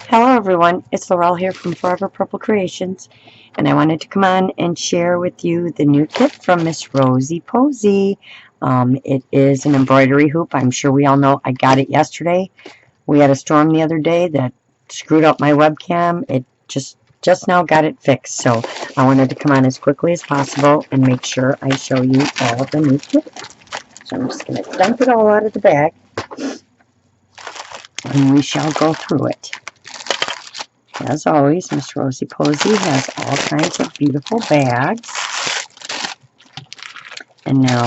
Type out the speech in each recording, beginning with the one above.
Hello everyone, it's Laurel here from Forever Purple Creations, and I wanted to come on and share with you the new kit from Miss Rosie Posie. It is an embroidery hoop. I'm sure we all know I got it yesterday. We had a storm the other day that screwed up my webcam. It just now got it fixed, so I wanted to come on as quickly as possible and make sure I show you all of the new kit. So I'm just going to dump it all out of the bag, and we shall go through it. As always, Miss Rosie Posie has all kinds of beautiful bags. And now,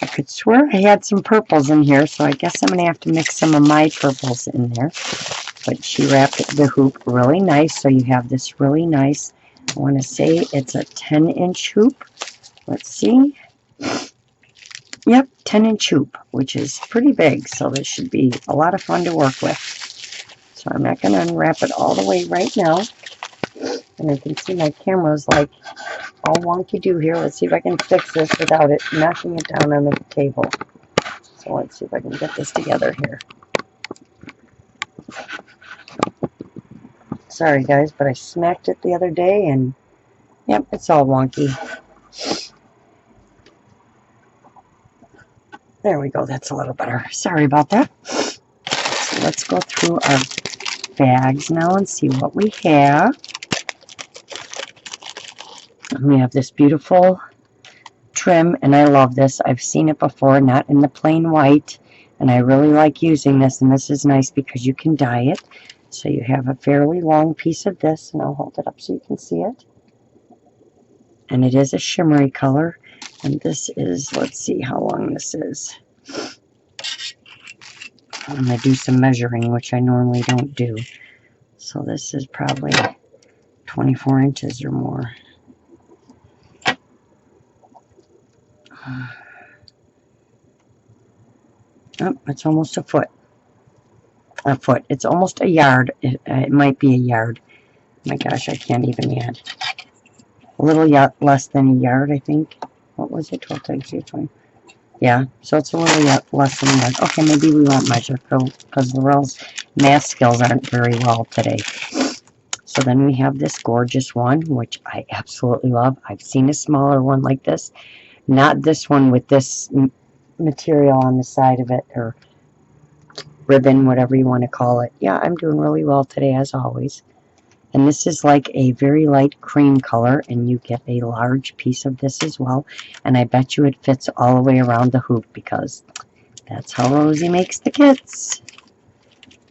I could swear I had some purples in here, so I guess I'm going to have to mix some of my purples in there. But she wrapped the hoop really nice, so you have this really nice, I want to say it's a 10-inch hoop. Let's see. Yep, 10-inch hoop, which is pretty big, so this should be a lot of fun to work with. So I'm not going to unwrap it all the way right now. And I can see my camera's like all wonky-do here. Let's see if I can fix this without it knocking it down on the table. So let's see if I can get this together here. Sorry guys, but I smacked it the other day and yep, it's all wonky. There we go, that's a little better. Sorry about that. So let's go through our bags now and see what we have. We have this beautiful trim, and I love this. I've seen it before, not in the plain white, and I really like using this, and this is nice because you can dye it. So you have a fairly long piece of this, and I'll hold it up so you can see it. And it is a shimmery color, and this is, let's see how long this is. I'm going to do some measuring, which I normally don't do. So this is probably 24 inches or more. Oh, it's almost a foot. It's almost a yard. It might be a yard. My gosh, I can't even add. A little less than a yard, I think. What was it? 12 times 20. Yeah, so it's a little less than a yard. Okay, maybe we won't measure because Laurel's math skills aren't very well today. So then we have this gorgeous one, which I absolutely love. I've seen a smaller one like this. Not this one with this material on the side of it, or ribbon, whatever you want to call it. Yeah, I'm doing really well today, as always. And this is like a very light cream color, and you get a large piece of this as well. And I bet you it fits all the way around the hoop, because that's how Rosie makes the kits.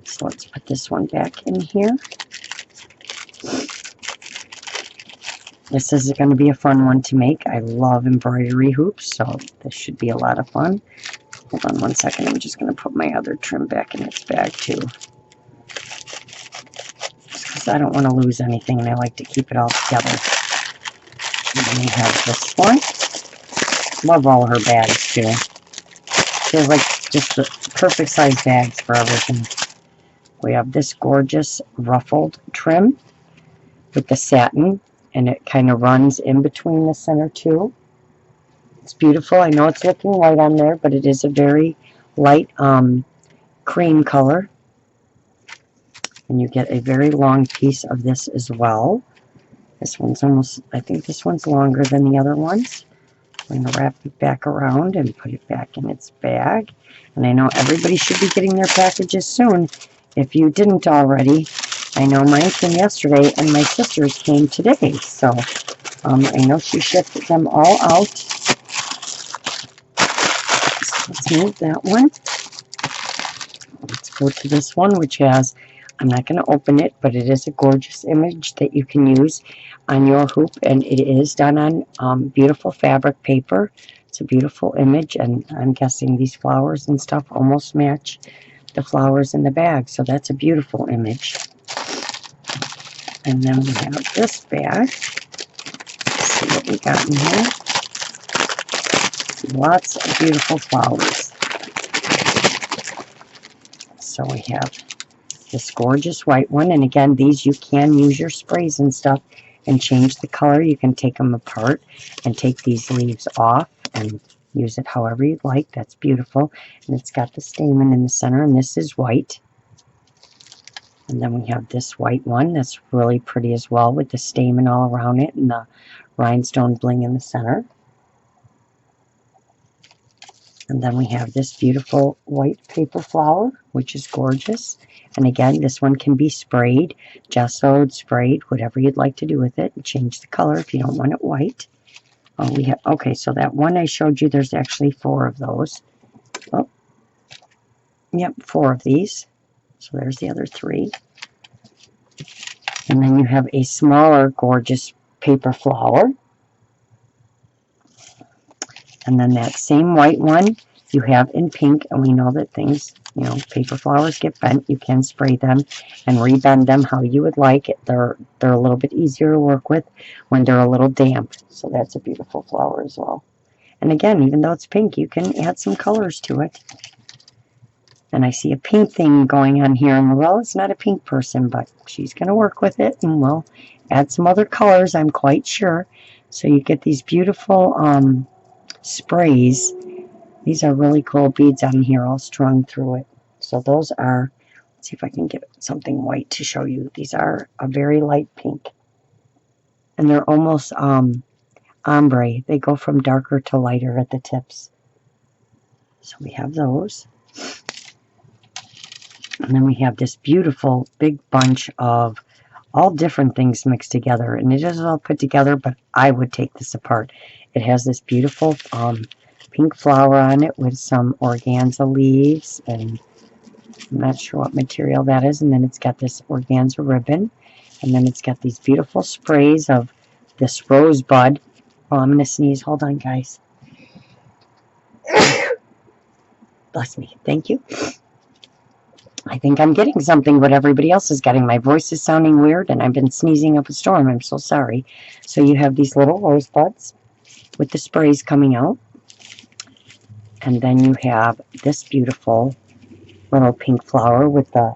So let's put this one back in here. This is going to be a fun one to make. I love embroidery hoops, so this should be a lot of fun. Hold on one second. I'm just going to put my other trim back in its bag too, because I don't want to lose anything, and I like to keep it all together. And then we have this one. Love all her bags too. They're like just the perfect size bags for everything. We have this gorgeous ruffled trim with the satin, and it kind of runs in between the center two. It's beautiful. I know it's looking light on there, but it is a very light cream color. And you get a very long piece of this as well. This one's almost, I think this one's longer than the other ones. I'm going to wrap it back around and put it back in its bag. And I know everybody should be getting their packages soon. If you didn't already, I know mine came yesterday and my sister's came today. So I know she shipped them all out. So let's move that one. Let's go to this one, which has, I'm not going to open it, but it is a gorgeous image that you can use on your hoop, and it is done on beautiful fabric paper. It's a beautiful image, and I'm guessing these flowers and stuff almost match the flowers in the bag, so that's a beautiful image. And then we have this bag. Let's see what we got in here. Lots of beautiful flowers. So we have this gorgeous white one, and again, these you can use your sprays and stuff and change the color. You can take them apart and take these leaves off and use it however you'd like. That's beautiful. And it's got the stamen in the center, and this is white. And then we have this white one that's really pretty as well, with the stamen all around it and the rhinestone bling in the center. And then we have this beautiful white paper flower, which is gorgeous. And again, this one can be sprayed, gessoed, sprayed, whatever you'd like to do with it. Change the color if you don't want it white. Oh, we have, okay, so that one I showed you, there's actually 4 of those. Oh, yep, 4 of these. So there's the other 3. And then you have a smaller, gorgeous paper flower. And then that same white one you have in pink, and we know that things, you know, paper flowers get bent. You can spray them and rebend them how you would like it. They're a little bit easier to work with when they're a little damp. So that's a beautiful flower as well. And again, even though it's pink, you can add some colors to it. And I see a pink thing going on here. And well, it's not a pink person, but she's going to work with it. And we'll add some other colors, I'm quite sure. So you get these beautiful sprays. These are really cool beads on here all strung through it. So those are, let's see if I can get something white to show you. These are a very light pink. And they're almost ombre. They go from darker to lighter at the tips. So we have those. And then we have this beautiful big bunch of all different things mixed together. And it is all put together, but I would take this apart. It has this beautiful pink flower on it with some organza leaves, and I'm not sure what material that is. And then it's got this organza ribbon, and then it's got these beautiful sprays of this rosebud. Oh, I'm going to sneeze. Hold on, guys. Bless me. Thank you. I think I'm getting something, but everybody else is getting. My voice is sounding weird, and I've been sneezing up a storm. I'm so sorry. So you have these little rosebuds with the sprays coming out. And then you have this beautiful little pink flower with the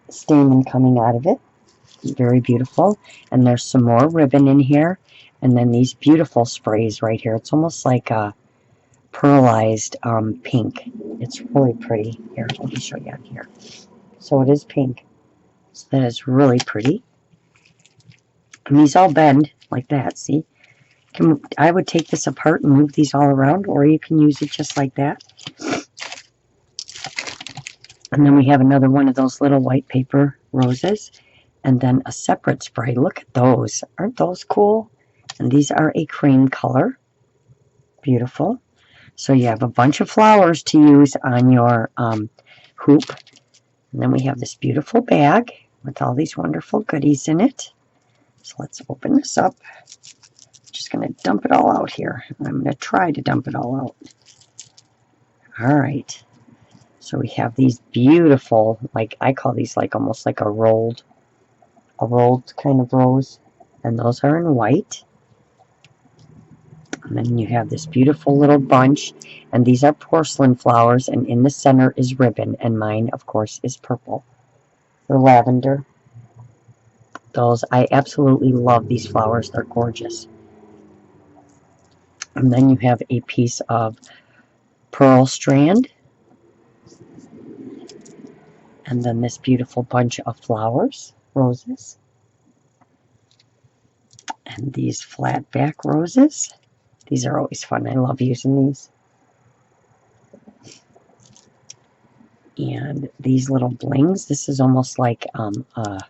stamen coming out of it. Very beautiful. And there's some more ribbon in here. And then these beautiful sprays right here. It's almost like a pearlized pink. It's really pretty. Here, let me show you on here. So it is pink. So that is really pretty. And these all bend like that, see? I would take this apart and move these all around, or you can use it just like that. And then we have another one of those little white paper roses, and then a separate spray. Look at those. Aren't those cool? And these are a cream color. Beautiful. So you have a bunch of flowers to use on your hoop. And then we have this beautiful bag with all these wonderful goodies in it. So let's open this up. Just going to dump it all out here. I'm going to try to dump it all out. All right. So we have these beautiful, like I call these like almost like a rolled kind of rose. And those are in white. And then you have this beautiful little bunch. And these are porcelain flowers. And in the center is ribbon. And mine, of course, is purple. They're lavender. Those, I absolutely love these flowers. They're gorgeous. And then you have a piece of pearl strand. And then this beautiful bunch of flowers, roses. And these flat back roses. These are always fun. I love using these. And these little blings. This is almost like a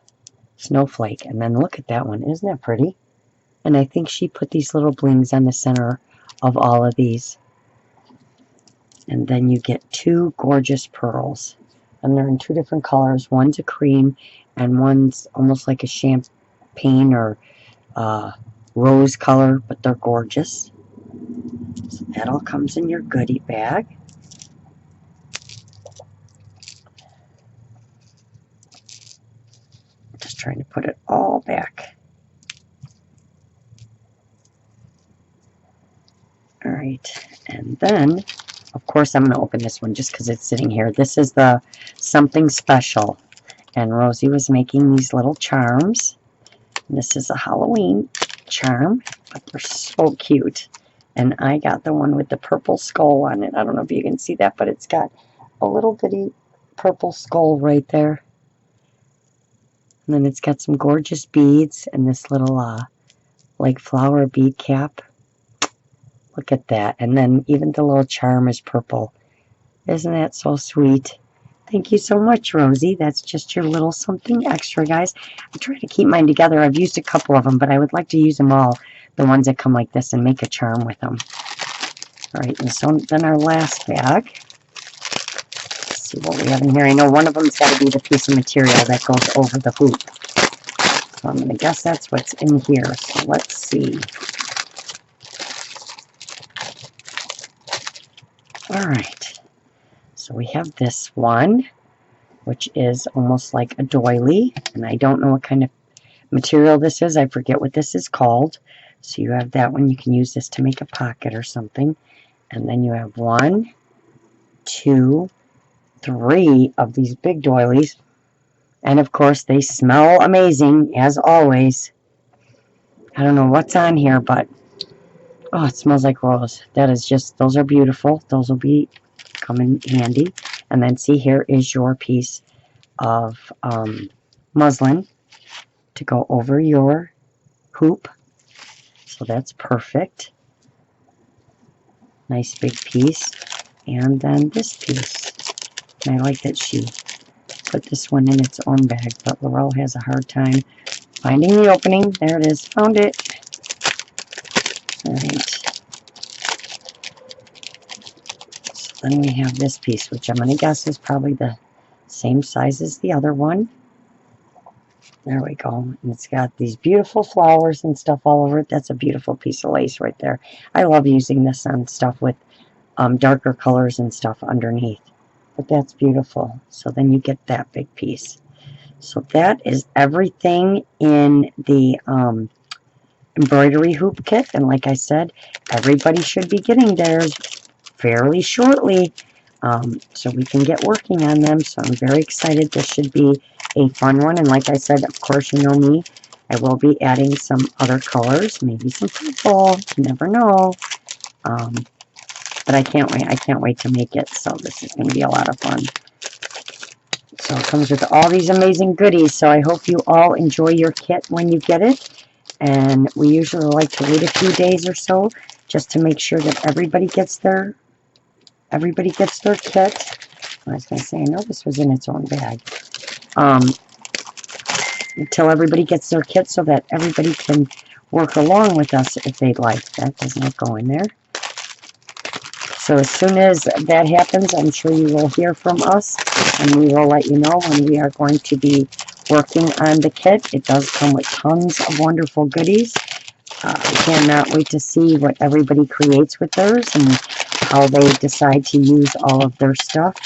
snowflake. And then look at that one. Isn't that pretty? And I think she put these little blings on the center of all of these. And then you get 2 gorgeous pearls. And they're in 2 different colors. One's a cream and one's almost like a champagne or rose color, but they're gorgeous. So that all comes in your goodie bag. Just trying to put it all back. All right, and then, of course, I'm going to open this one just because it's sitting here. This is the Something Special, and Rosie was making these little charms. This is a Halloween charm, but they're so cute. And I got the one with the purple skull on it. I don't know if you can see that, but it's got a little bitty purple skull right there. And then it's got some gorgeous beads and this little like flower bead cap. Look at that. And then even the little charm is purple. Isn't that so sweet? Thank you so much, Rosie. That's just your little something extra, guys. I try to keep mine together. I've used a couple of them, but I would like to use them all, the ones that come like this, and make a charm with them. All right, and so then our last bag. Let's see what we have in here. I know one of them's got to be the piece of material that goes over the hoop. So I'm going to guess that's what's in here. So let's see. All right. So we have this one, which is almost like a doily. And I don't know what kind of material this is. I forget what this is called. So you have that one. You can use this to make a pocket or something. And then you have 1, 2, 3 of these big doilies. And of course, they smell amazing, as always. I don't know what's on here, but oh, it smells like rose. That is just, those are beautiful. Those will be come in handy. And then see, here is your piece of muslin to go over your hoop. So that's perfect. Nice big piece. And then this piece. And I like that she put this one in its own bag, but Laurel has a hard time finding the opening. There it is. Found it. All right. So then we have this piece, which I'm going to guess is probably the same size as the other one. There we go. And it's got these beautiful flowers and stuff all over it. That's a beautiful piece of lace right there. I love using this on stuff with darker colors and stuff underneath. But that's beautiful. So then you get that big piece. So that is everything in the embroidery hoop kit. And like I said, everybody should be getting theirs fairly shortly. So we can get working on them. So I'm very excited. This should be a fun one. And like I said, of course, you know me. I will be adding some other colors. Maybe some purple. You never know. But I can't wait. I can't wait to make it. So this is going to be a lot of fun. So it comes with all these amazing goodies. So I hope you all enjoy your kit when you get it. And we usually like to wait a few days or so just to make sure that everybody gets their kit. I was going to say, I know this was in its own bag. Until everybody gets their kit so that everybody can work along with us if they'd like. That does not go in there. So as soon as that happens, I'm sure you will hear from us, and we will let you know when we are going to be working on the kit. It does come with tons of wonderful goodies. I cannot wait to see what everybody creates with theirs and how they decide to use all of their stuff.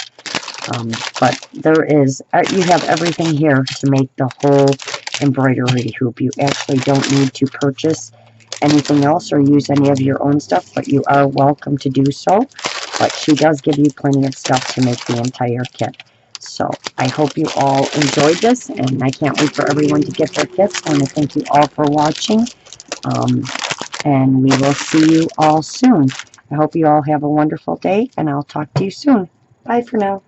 But there is, you have everything here to make the whole embroidery hoop. You actually don't need to purchase anything else or use any of your own stuff, but you are welcome to do so. But she does give you plenty of stuff to make the entire kit. So I hope you all enjoyed this, and I can't wait for everyone to get their kits. I want to thank you all for watching, and we will see you all soon. I hope you all have a wonderful day, and I'll talk to you soon. Bye for now.